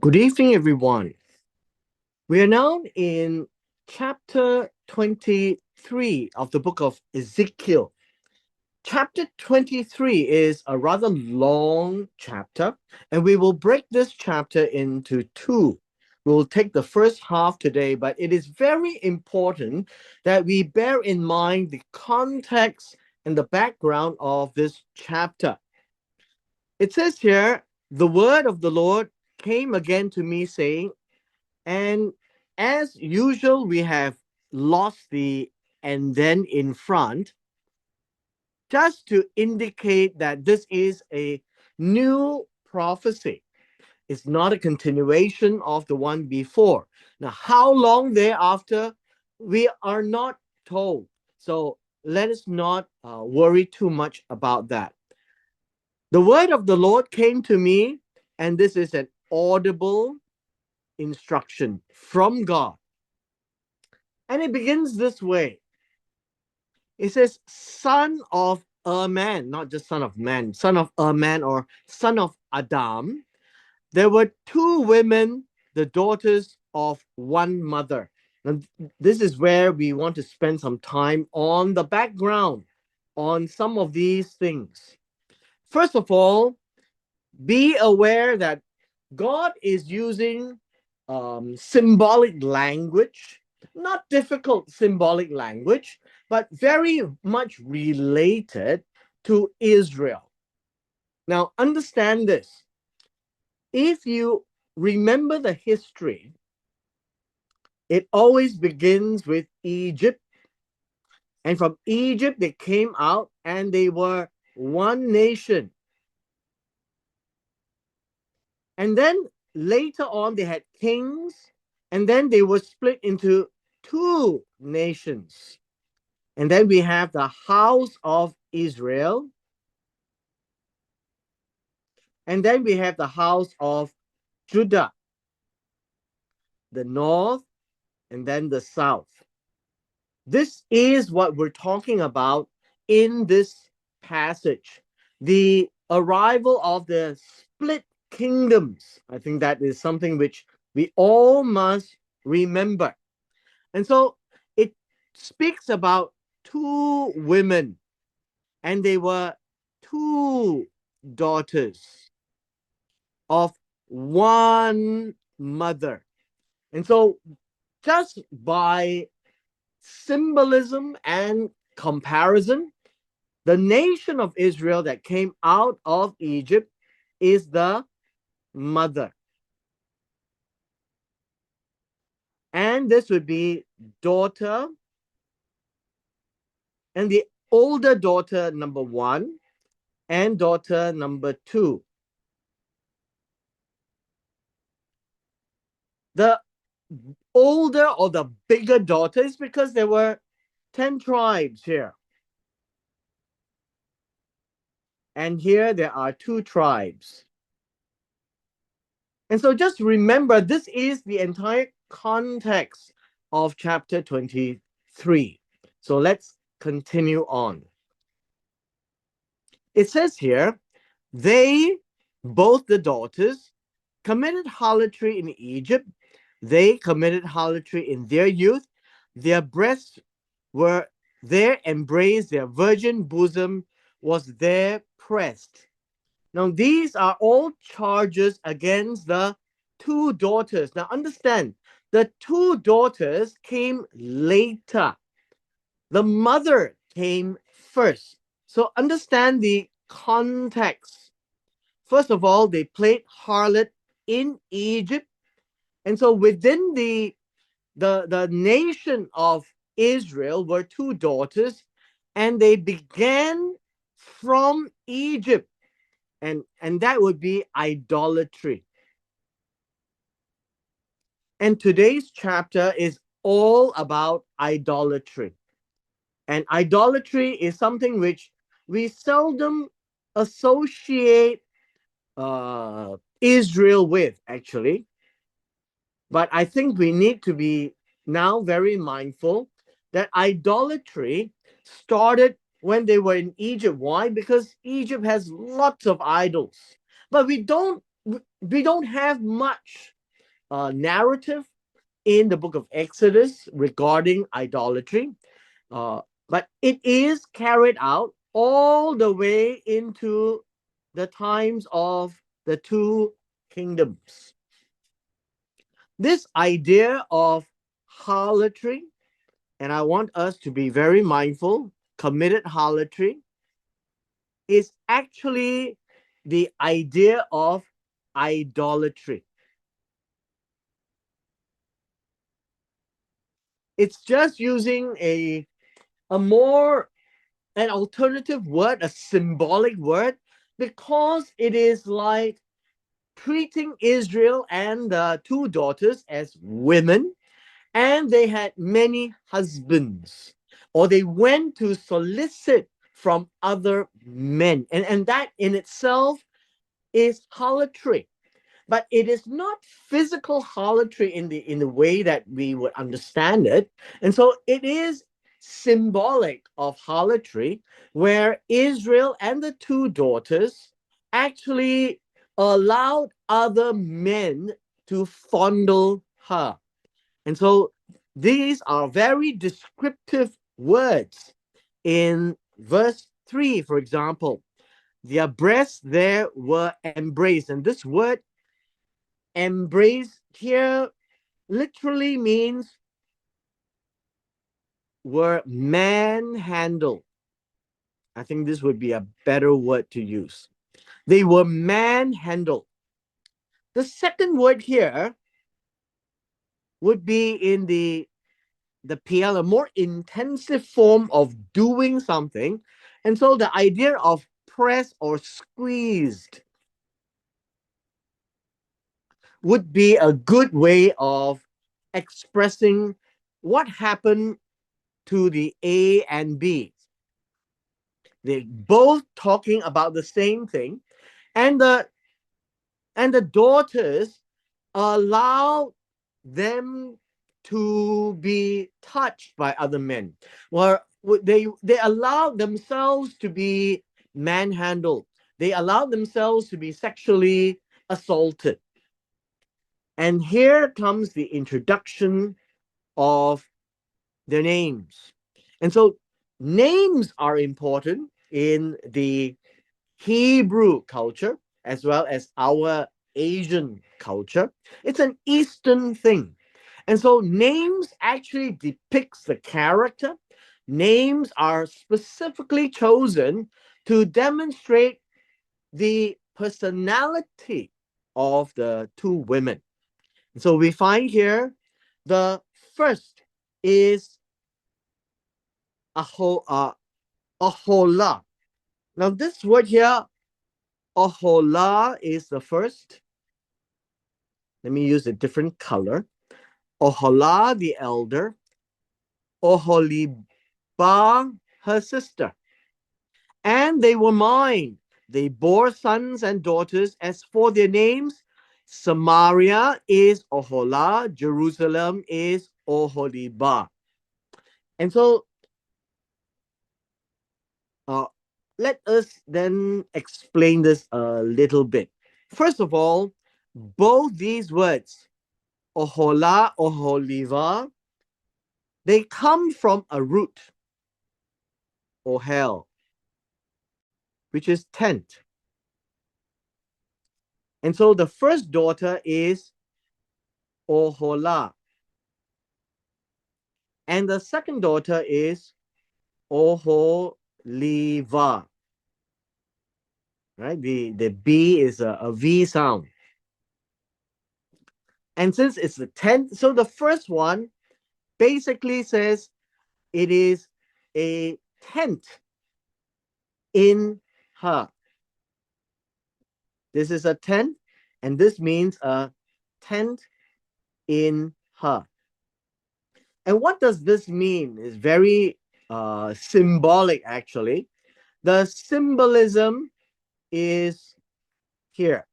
Good evening, everyone. We are now in chapter 23 of the book of Ezekiel. Chapter 23 is a rather long chapter, and we will break this chapter into two. We will take the first half today, but it is very important that we bear in mind the context and the background of this chapter. It says here, the word of the Lord came again to me, saying, and as usual, we have lost the and then in front, just to indicate that this is a new prophecy. It's not a continuation of the one before. Now, how long thereafter, we are not told. So let us not worry too much about that. The word of the Lord came to me, and this is an audible instruction from God. And it begins this way. It says, son of a man, not just son of man, son of a man or son of Adam. There were two women, the daughters of one mother. And this is where we want to spend some time on the background on some of these things. First of all, be aware that God is using symbolic language, not difficult symbolic language, but very much related to Israel. Now, understand this. If you remember the history, it always begins with Egypt. And from Egypt, they came out and they were one nation. And then later on, they had kings, and then they were split into two nations. And then we have the house of Israel, and then we have the house of Judah, the north, and then the south. This is what we're talking about in this passage. The arrival of the split kingdoms. I think that is something which we all must remember. And so it speaks about two women, and they were two daughters of one mother. And so, just by symbolism and comparison, the nation of Israel that came out of Egypt is the mother. And this would be daughter, and the older daughter number one, and daughter number two. The older or the bigger daughter is because there were 10 tribes here. And here there are two tribes. And so just remember, this is the entire context of chapter 23. So let's continue on. It says here, they, both the daughters, committed harlotry in Egypt. They committed harlotry in their youth. Their breasts were there embraced, their virgin bosom was there pressed. Now, these are all charges against the two daughters. Now, understand, the two daughters came later. The mother came first. So, understand the context. First of all, they played harlot in Egypt. And so, within the nation of Israel were two daughters, and they began from Egypt. And that would be idolatry. And today's chapter is all about idolatry. And idolatry is something which we seldom associate Israel with, actually. But I think we need to be now very mindful that idolatry started when they were in Egypt. Why? Because Egypt has lots of idols. But we don't we don't have much narrative in the book of Exodus regarding idolatry, uh, but it is carried out all the way into the times of the two kingdoms. This idea of harlotry, and I want us to be very mindful, committed harlotry is actually the idea of idolatry. It's just using an alternative word, a symbolic word, because it is like treating Israel and the two daughters as women, and they had many husbands, or they went to solicit from other men. And that in itself is harlotry. But it is not physical harlotry in the way that we would understand it. And so it is symbolic of harlotry, where Israel and the two daughters actually allowed other men to fondle her. And so these are very descriptive words. In verse 3, for example, their breasts there were embraced. And this word embrace here literally means were manhandled. I think this would be a better word to use. They were manhandled. The second word here would be in the PL, a more intensive form of doing something. And so the idea of press or squeezed would be a good way of expressing what happened to the A and B. They're both talking about the same thing, and the daughters allow them to be touched by other men. Well, they allow themselves to be manhandled. They allow themselves to be sexually assaulted. And here comes the introduction of their names. And so names are important in the Hebrew culture as well as our Asian culture. It's an Eastern thing. And so names actually depicts the character. Names are specifically chosen to demonstrate the personality of the two women. So we find here the first is Aholah. Now this word here, Aholah, is the first. Let me use a different color. Oholah the elder, Oholibah her sister. And they were mine. They bore sons and daughters. As for their names, Samaria is Oholah, Jerusalem is Oholibah. And so uh, let us then explain this a little bit. First of all, both these words, Oholah, Oholibah, they come from a root, Ohel, which is tent. And so the first daughter is Oholah. And the second daughter is Oholibah. Right? The B is a V sound. And since it's the 10th, so the first one basically says it is a tent in her. This is a tent, and this means a tent in her. And what does this mean? It's very symbolic, actually. The symbolism is here.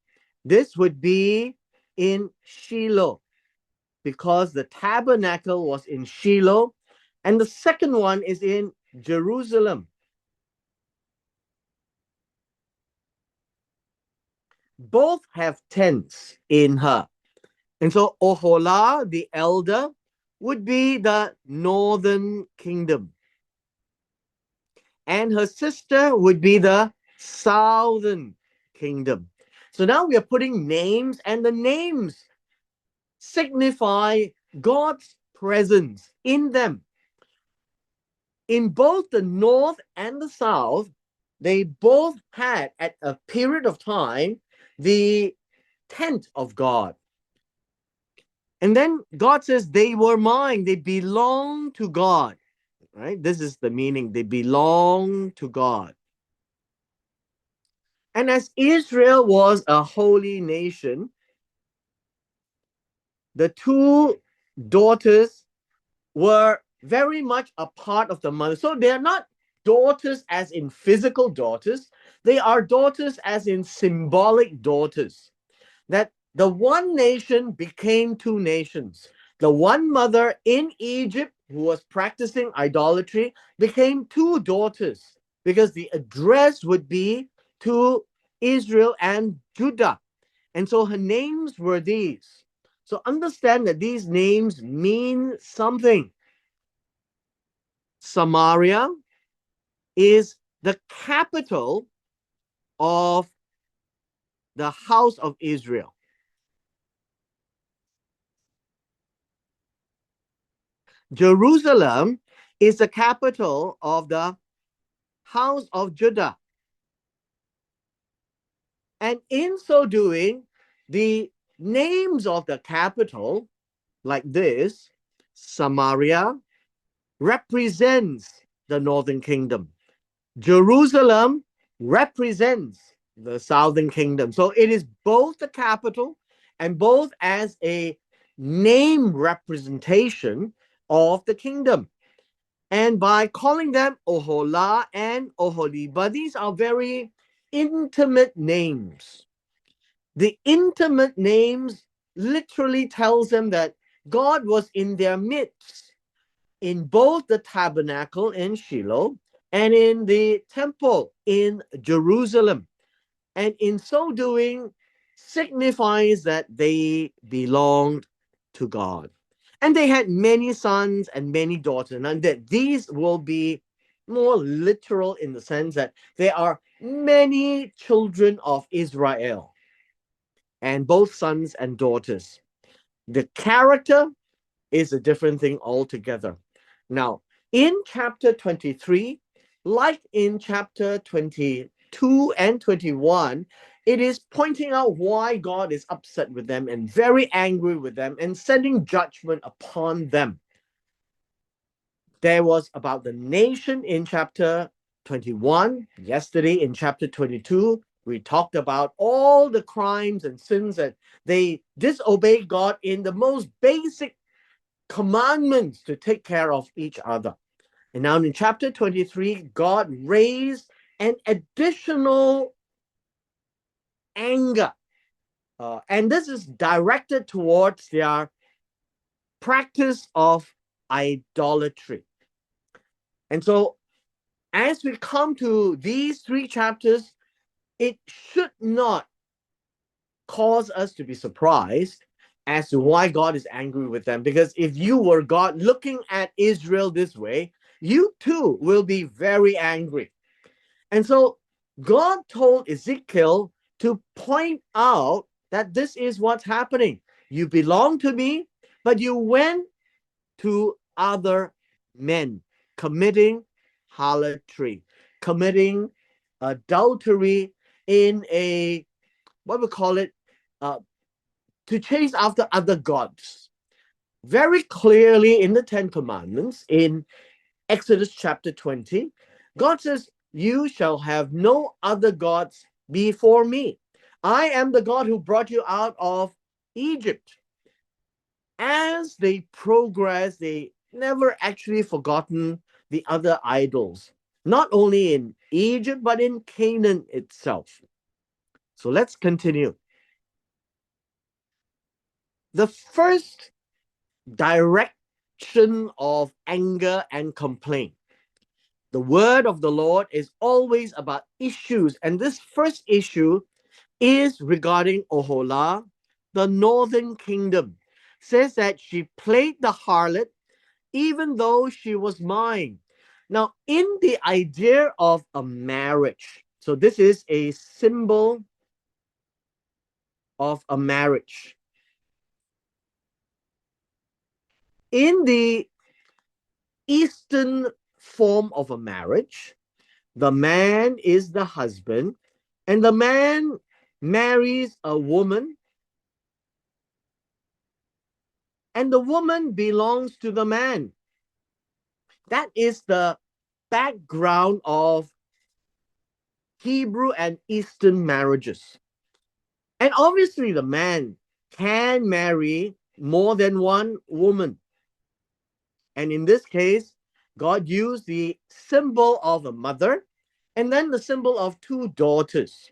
This would be in Shiloh, because the tabernacle was in Shiloh, and the second one is in Jerusalem. both have tents in her. And so Oholah, the elder, would be the northern kingdom. And her sister would be the southern kingdom. So now we are putting names, and the names signify God's presence in them. In both the north and the south, they both had at a period of time the tent of God. And then God says, they were mine, they belong to God. Right? This is the meaning. They belong to God. And as Israel was a holy nation, the two daughters were very much a part of the mother. So they are not daughters as in physical daughters, they are daughters as in symbolic daughters. That the one nation became two nations. The one mother in Egypt who was practicing idolatry became two daughters because the address would be to Israel and Judah. And so her names were these. So understand that these names mean something. Samaria is the capital of the house of Israel. Jerusalem is the capital of the house of Judah. And in so doing, the names of the capital, like this, Samaria, represents the northern kingdom. Jerusalem represents the southern kingdom. So it is both the capital and both as a name representation of the kingdom. And by calling them Oholah and Oholiba, these are very intimate names. The intimate names literally tells them that God was in their midst in both the tabernacle in Shiloh and in the temple in Jerusalem. And in so doing, signifies that they belonged to God. And they had many sons and many daughters, and that these will be more literal in the sense that there are many children of Israel, and both sons and daughters. The character is a different thing altogether. Now, in chapter 23, like in chapter 22 and 21, it is pointing out why God is upset with them and very angry with them and sending judgment upon them. There was about the nation in chapter 21. Yesterday in chapter 22, we talked about all the crimes and sins that they disobeyed God in the most basic commandments to take care of each other. And now in chapter 23, God raised an additional anger. And this is directed towards their practice of idolatry. And so as we come to these three chapters, it should not cause us to be surprised as to why God is angry with them. Because if you were God looking at Israel this way, you too will be very angry. And so God told Ezekiel to point out that this is what's happening. You belong to me, but you went to other men, committing harlotry, committing adultery in a, what we call it, to chase after other gods. Very clearly in the Ten Commandments, in Exodus chapter 20, God says, you shall have no other gods before me. I am the God who brought you out of Egypt. As they progress, they never actually forgotten the other idols, not only in Egypt, but in Canaan itself. So let's continue. The first direction of anger and complaint. The word of the Lord is always about issues. And this first issue is regarding Oholah, the northern kingdom. Says that she played the harlot even though she was mine. Now, in the idea of a marriage, so this is a symbol of a marriage. In the Eastern form of a marriage, the man is the husband, and the man marries a woman, and the woman belongs to the man. That is the background of Hebrew and Eastern marriages. And obviously, the man can marry more than one woman. And in this case, God used the symbol of a mother and then the symbol of two daughters.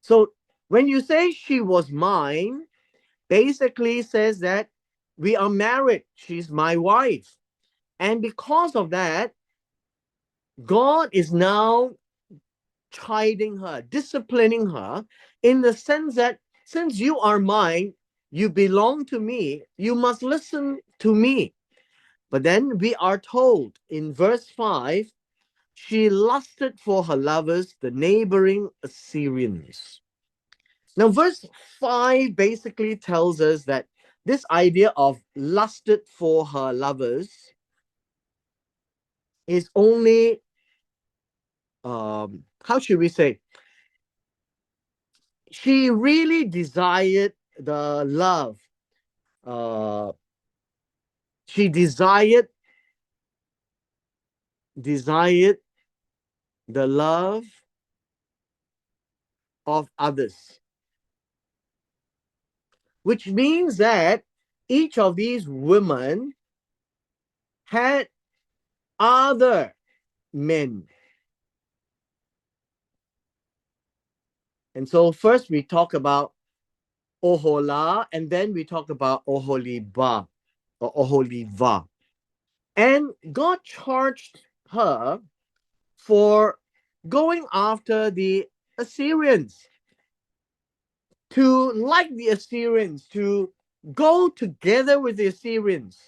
So when you say she was mine, basically says that we are married. She's my wife. And because of that, God is now chiding her, disciplining her in the sense that since you are mine, you belong to me, you must listen to me. But then we are told in verse 5, she lusted for her lovers, the neighboring Assyrians. Now, verse 5 basically tells us that this idea of lusted for her lovers is only, how should we say, she really desired the love. Uh, she desired the love of others, which means that each of these women had other men. And so first we talk about Oholah, and then we talk about Oholibah or Oholiva. And God charged her for going after the Assyrians, to like the Assyrians, to go together with the Assyrians,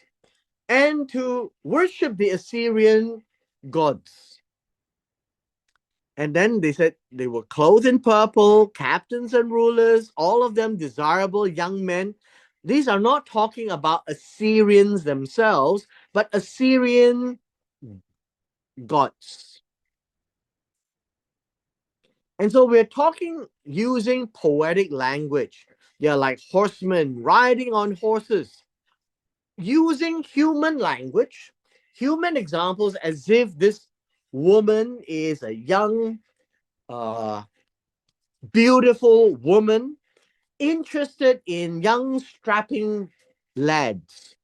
and to worship the Assyrian gods. And then they said they were clothed in purple, captains and rulers, all of them desirable young men. These are not talking about Assyrians themselves, but Assyrian gods. And so we're talking using poetic language. They're like horsemen riding on horses, using human language, human examples, as if this woman is a young, uh, beautiful woman interested in young, strapping lads.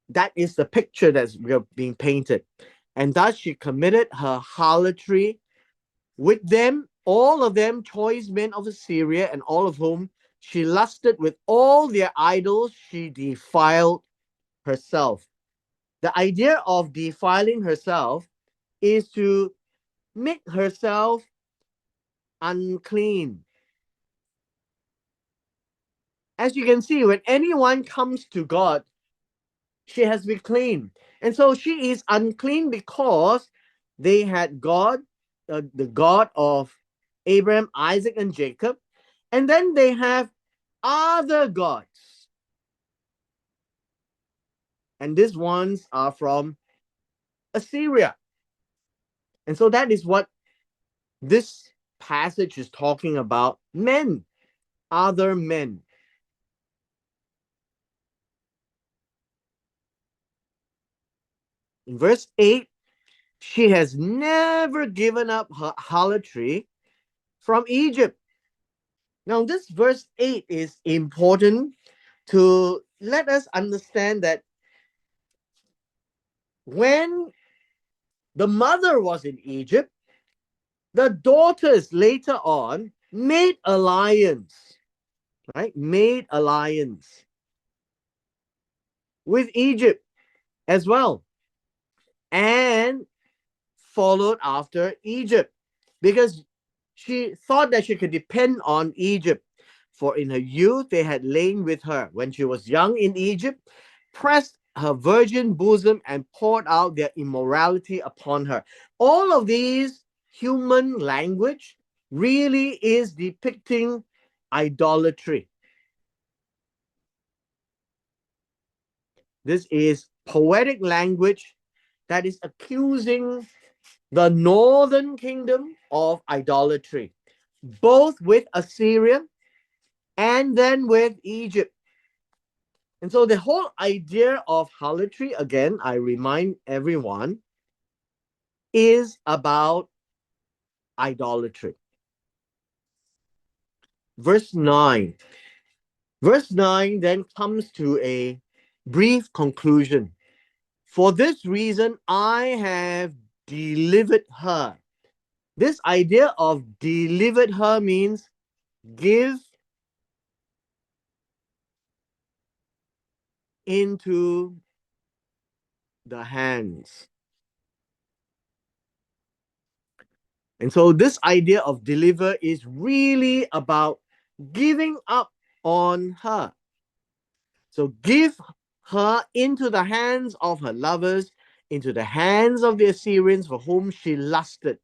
That is the picture that's being painted. And thus she committed her harlotry with them, all of them choice men of Assyria, and all of whom she lusted with all their idols, she defiled herself. The idea of defiling herself is to make herself unclean. As you can see, when anyone comes to God, she has been clean. And so she is unclean because they had God, the God of Abraham, Isaac, and Jacob. And then they have other gods. And these ones are from Assyria. And so that is what this passage is talking about: men, other men. In verse 8, she has never given up her harlotry from Egypt. Now, this verse 8 is important to let us understand that when the mother was in Egypt, the daughters later on made alliance, right? Made alliance with Egypt as well, and followed after Egypt, because She thought that she could depend on Egypt, for in her youth they had lain with her when she was young in Egypt, pressed her virgin bosom, and poured out their immorality upon her. All of these human language really is depicting idolatry. This is poetic language that is accusing the northern kingdom of idolatry, both with Assyria and then with Egypt. And so the whole idea of harlotry, again, I remind everyone, is about idolatry. Verse 9. Verse 9 then comes to a brief conclusion. For this reason, I have delivered her. This idea of delivered her means give into the hands. And so this idea of deliver is really about giving up on her. So give her into the hands of her lovers, into the hands of the Assyrians for whom she lusted.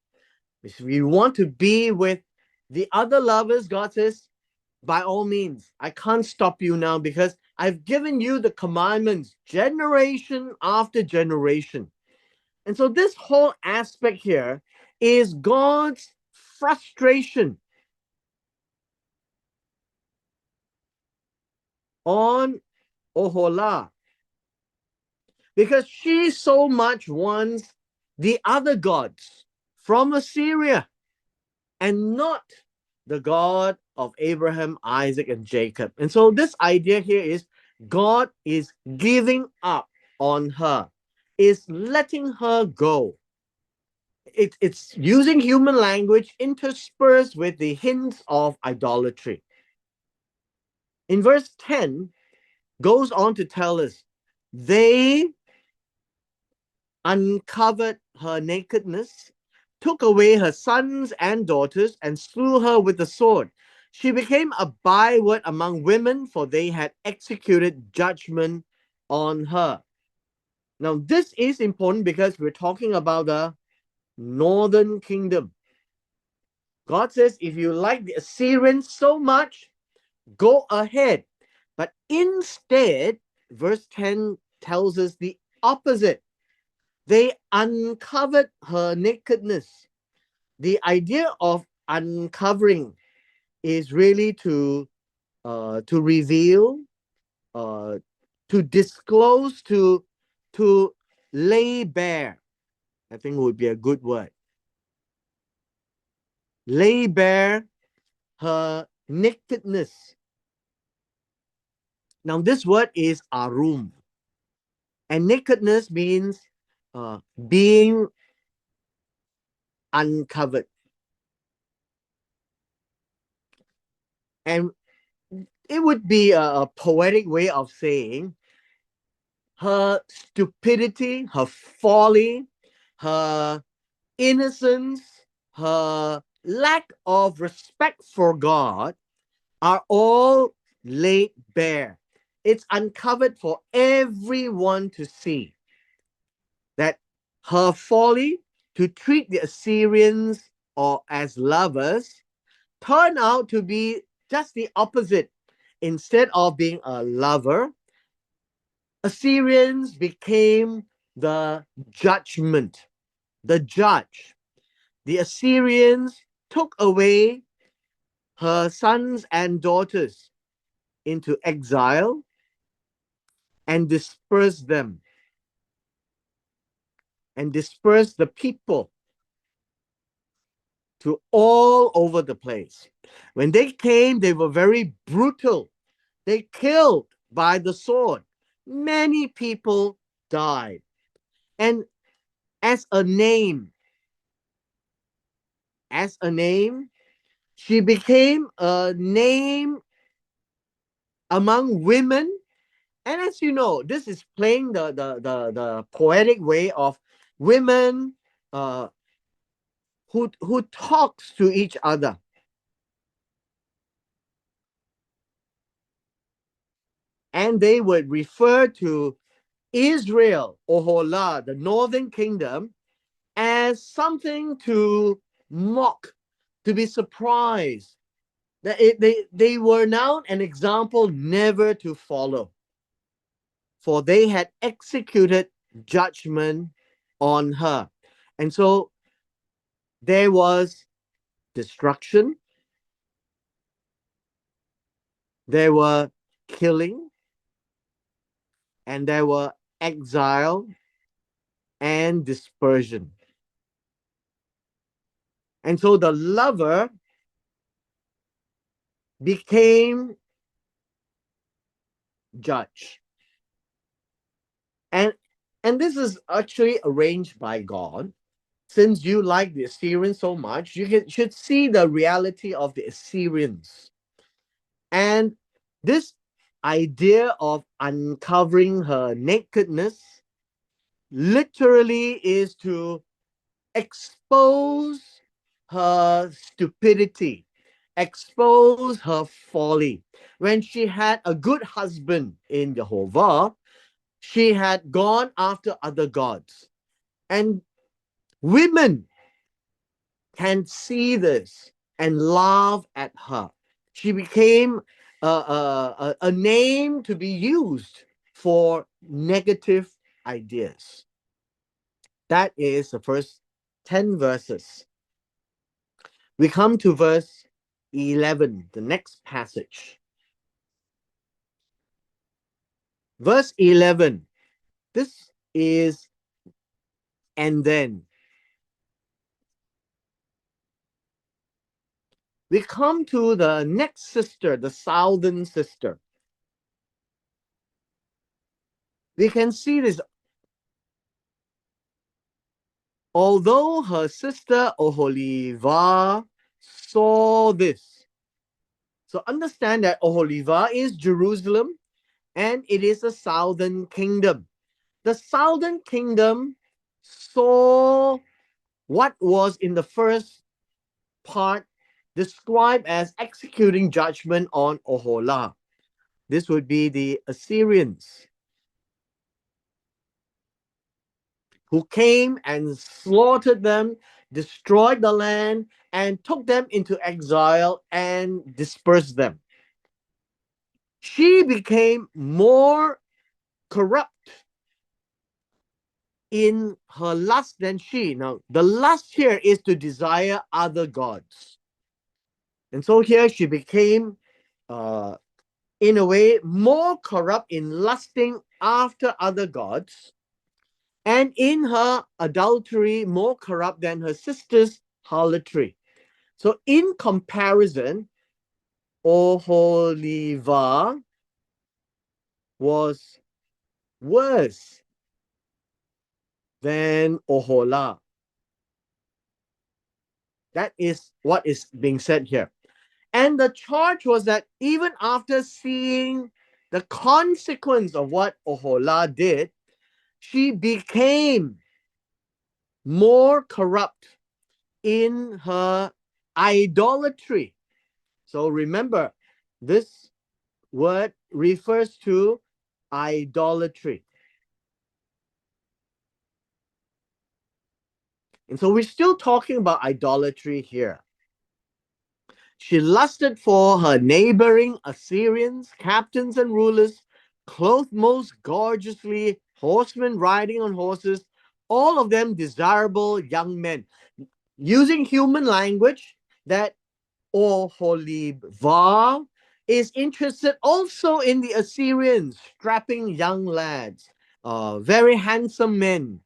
If we want to be with the other lovers, God says, by all means, I can't stop you now because I've given you the commandments generation after generation. And so this whole aspect here is God's frustration on Oholah because she so much wants the other gods from Assyria and not the God of Abraham, Isaac, and Jacob. And so this idea here is God is giving up on her, is letting her go. It's using human language interspersed with the hints of idolatry. In verse 10, goes on to tell us, they uncovered her nakedness, took away her sons and daughters, and slew her with the sword. She became a byword among women, for they had executed judgment on her. Now, this is important because we're talking about the northern kingdom. God says, if you like the Assyrians so much, go ahead. But instead, verse 10 tells us the opposite. They uncovered her nakedness. The idea of uncovering is really to reveal, to disclose, to lay bare. I think would be a good word. Lay bare her nakedness. Now, this word is arum, and nakedness means being uncovered. And it would be a poetic way of saying her stupidity, her folly, her innocence, her lack of respect for God are all laid bare. It's uncovered for everyone to see that her folly to treat the Assyrians or as lovers turned out to be just the opposite. Instead of being a lover, Assyrians became the judgment, the judge. The Assyrians took away her sons and daughters into exile and dispersed them and dispersed the people to all over the place. When they came, they were very brutal. They killed by the sword. Many people died. And as a name, she became a name among women. And as you know, this is playing the poetic way of women who talks to each other. And they would refer to Israel, Oholah, the northern kingdom, as something to mock, to be surprised. They were now an example never to follow, for they had executed judgment on her. And so there was destruction, there were killing, and there were exile and dispersion. And so the lover became judge. And this is actually arranged by God. Since you like the Assyrians so much, should see the reality of the Assyrians. And this idea of uncovering her nakedness literally is to expose her stupidity, expose her folly. When she had a good husband in Jehovah, she had gone after other gods. And women can see this and laugh at her. She became a name to be used for negative ideas. That is the first 10 verses. We come to verse 11, the next passage. Verse 11, this is and then. We come to the next sister, the southern sister. We can see this. Although her sister Oholibah saw this. So understand that Oholibah is Jerusalem and it is the southern kingdom. The southern kingdom saw what was in the first part described as executing judgment on Oholah. This would be the Assyrians, who came and slaughtered them, destroyed the land, and took them into exile and dispersed them. She became more corrupt in her lust than she. Now, the lust here is to desire other gods. And so here she became, in a way, more corrupt in lusting after other gods, and in her adultery, more corrupt than her sister's harlotry. So, in comparison, Oholibah was worse than Oholah. That is what is being said here. And the charge was that even after seeing the consequence of what Oholah did, she became more corrupt in her idolatry. So remember, this word refers to idolatry. And so we're still talking about idolatry here. She lusted for her neighboring Assyrians, captains and rulers, clothed most gorgeously, horsemen riding on horses, all of them desirable young men. Using human language, that Oholibah is interested also in the Assyrians, strapping young lads, very handsome men,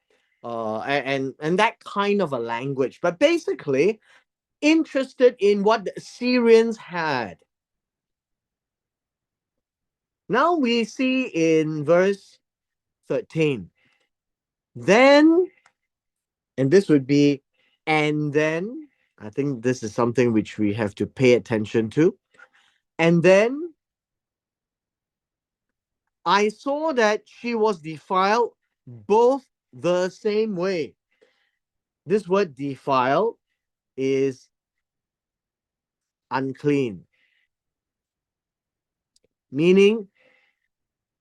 and that kind of a language. But basically, interested in what the Assyrians had. Now we see in verse 13. Then, and this would be, and then, I think this is something which we have to pay attention to. And then I saw that she was defiled both the same way. This word defile is unclean, meaning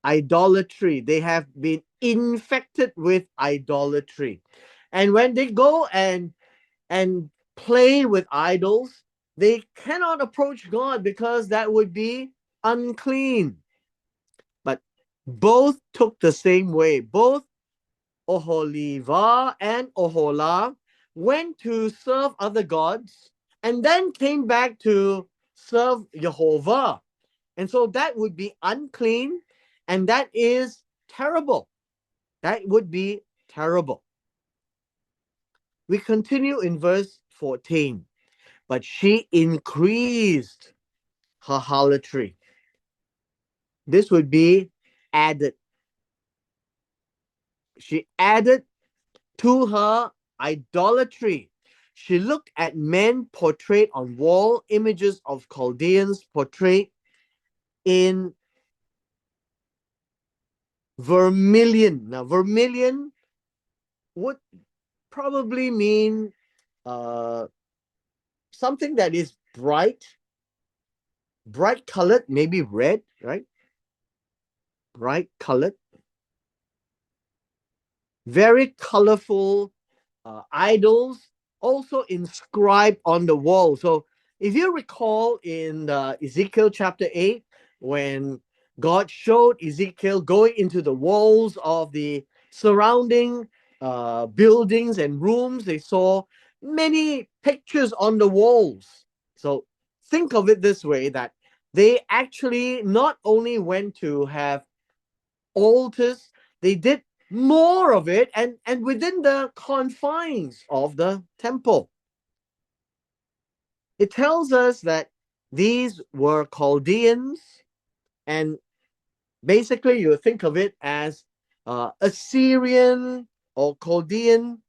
idolatry. They have been infected with idolatry. And when they go and play with idols, they cannot approach God because that would be unclean. But both took the same way. Both Oholiba and Ohola went to serve other gods and then came back to serve Jehovah. And so that would be unclean, and that is terrible. That would be terrible. We continue in verse 14. But she increased her harlotry. This would be added. She added to her idolatry. She looked at men portrayed on wall, images of Chaldeans portrayed in vermilion. Now, vermilion would probably mean something that is bright colored, maybe red, right? Bright colored, very colorful idols also inscribed on the wall. So if you recall in Ezekiel chapter 8, when God showed Ezekiel going into the walls of the surrounding buildings and rooms, they saw many pictures on the walls. So think of it this way, that they actually not only went to have altars, they did more of it, and within the confines of the temple. It tells us that these were Chaldeans, and basically you think of it as Assyrian or Chaldean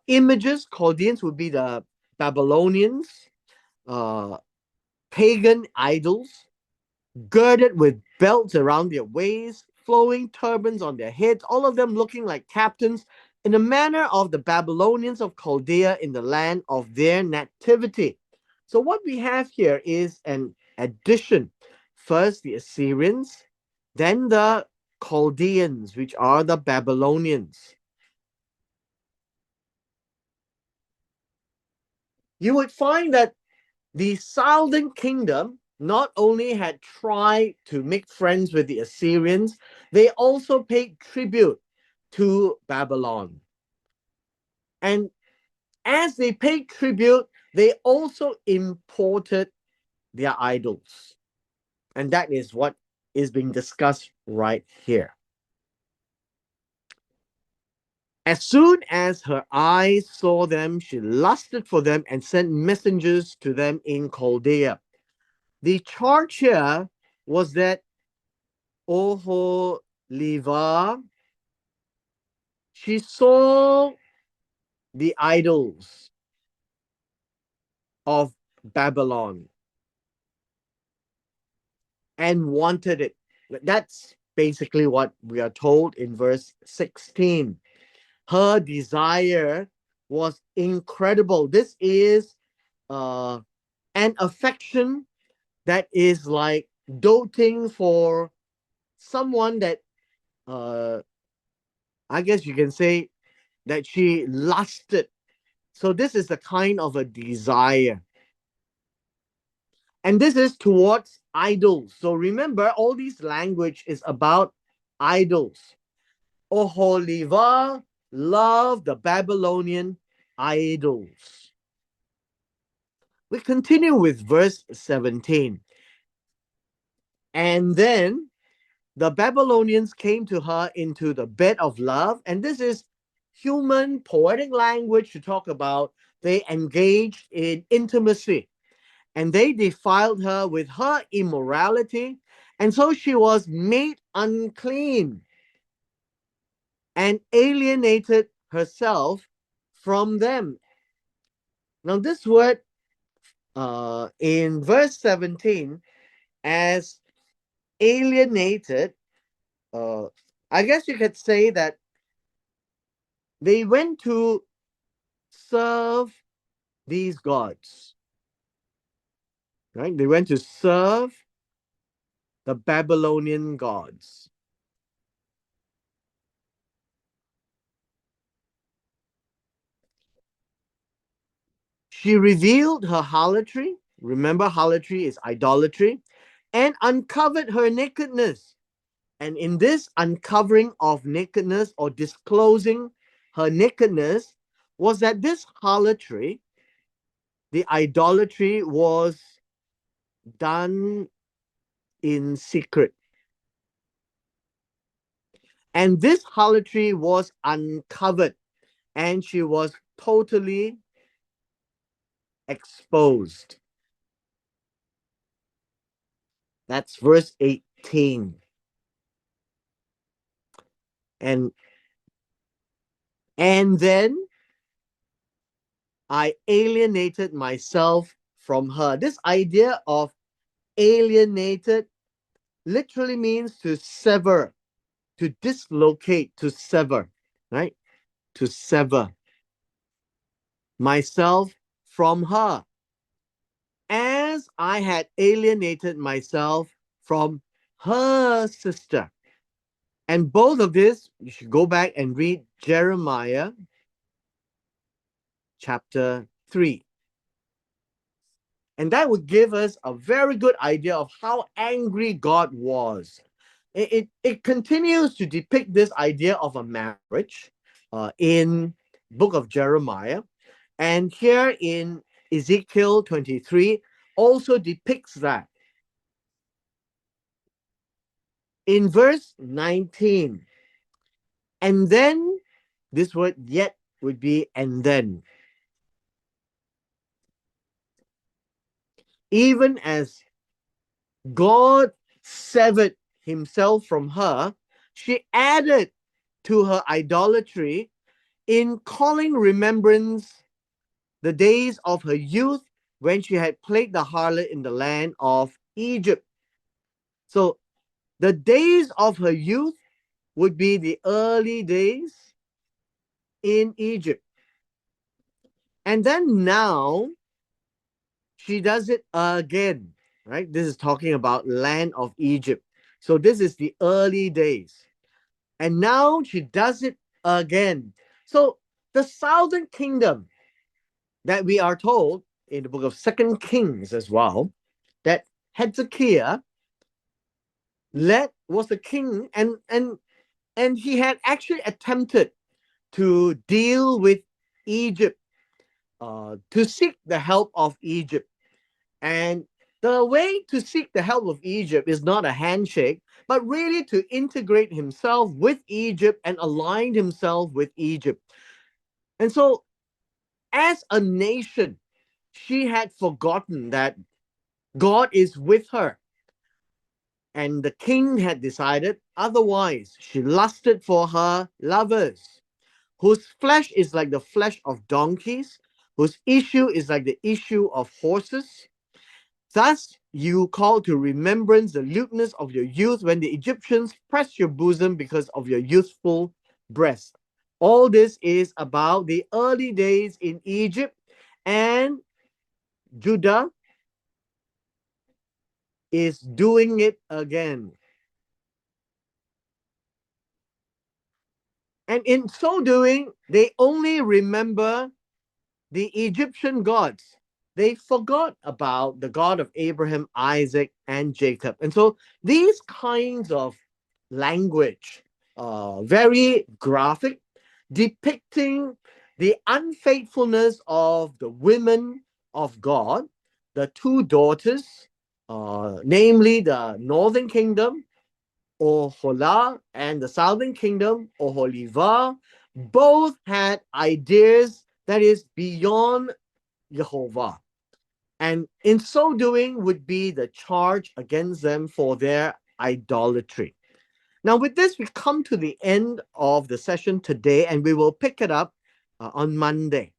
images. Chaldeans would be the Babylonians, uh, pagan idols, girded with belts around their waists, flowing turbans on their heads, all of them looking like captains, in the manner of the Babylonians of Chaldea in the land of their nativity. So, what we have here is an addition. First, the Assyrians, then the Chaldeans, which are the Babylonians. You would find that the Southern Kingdom not only had tried to make friends with the Assyrians, they also paid tribute to Babylon. And as they paid tribute, they also imported their idols. And that is what is being discussed right here. As soon as her eyes saw them, she lusted for them and sent messengers to them in Chaldea. The charge here was that Oholiba, she saw the idols of Babylon and wanted it. That's basically what we are told in verse 16. Her desire was incredible. This is an affection that is like doting for someone that I guess you can say that she lusted. So this is the kind of a desire. And this is towards idols. So remember, all these language is about idols. Oholiba loved the Babylonian idols. We continue with verse 17. And then the Babylonians came to her into the bed of love. And this is human poetic language to talk about. They engaged in intimacy and they defiled her with her immorality. And so she was made unclean and alienated herself from them. Now, this word in verse 17, as alienated, uh, I guess you could say that they went to serve these gods, right? They went to serve the Babylonian gods. She revealed her harlotry. Remember, harlotry is idolatry, and uncovered her nakedness. And in this uncovering of nakedness or disclosing her nakedness was that this harlotry, the idolatry, was done in secret. And this harlotry was uncovered, and she was totally exposed. That's verse 18. And then I alienated myself from her. This idea of alienated literally means to sever, to dislocate, to sever, right? To sever myself from her, as I had alienated myself from her sister. And both of this, you should go back and read Jeremiah chapter 3. And that would give us a very good idea of how angry God was. It continues to depict this idea of a marriage in Book of Jeremiah. And here in Ezekiel 23 also depicts that. In verse 19, and then, this word yet would be and then. Even as God severed himself from her, she added to her idolatry in calling remembrance the days of her youth when she had played the harlot in the land of Egypt. So the days of her youth would be the early days in Egypt. And then now she does it again, right? This is talking about land of Egypt. So this is the early days. And now she does it again. So the southern kingdom that we are told in the book of Second Kings as well, that Hezekiah was the king, and he had actually attempted to deal with Egypt, to seek the help of Egypt. And the way to seek the help of Egypt is not a handshake, but really to integrate himself with Egypt and align himself with Egypt. And so, as a nation, she had forgotten that God is with her. And the king had decided otherwise. She lusted for her lovers, whose flesh is like the flesh of donkeys, whose issue is like the issue of horses. Thus you call to remembrance the lewdness of your youth when the Egyptians press your bosom because of your youthful breast. All this is about the early days in Egypt, and Judah is doing it again. And in so doing, they only remember the Egyptian gods. They forgot about the God of Abraham, Isaac, and Jacob. And so these kinds of language, very graphic, depicting the unfaithfulness of the women of God, the two daughters, namely the northern kingdom, Oholah, and the southern kingdom, Oholiba, both had ideas that is beyond Jehovah. And in so doing would be the charge against them for their idolatry. Now, with this, we come to the end of the session today, and we will pick it up on Monday.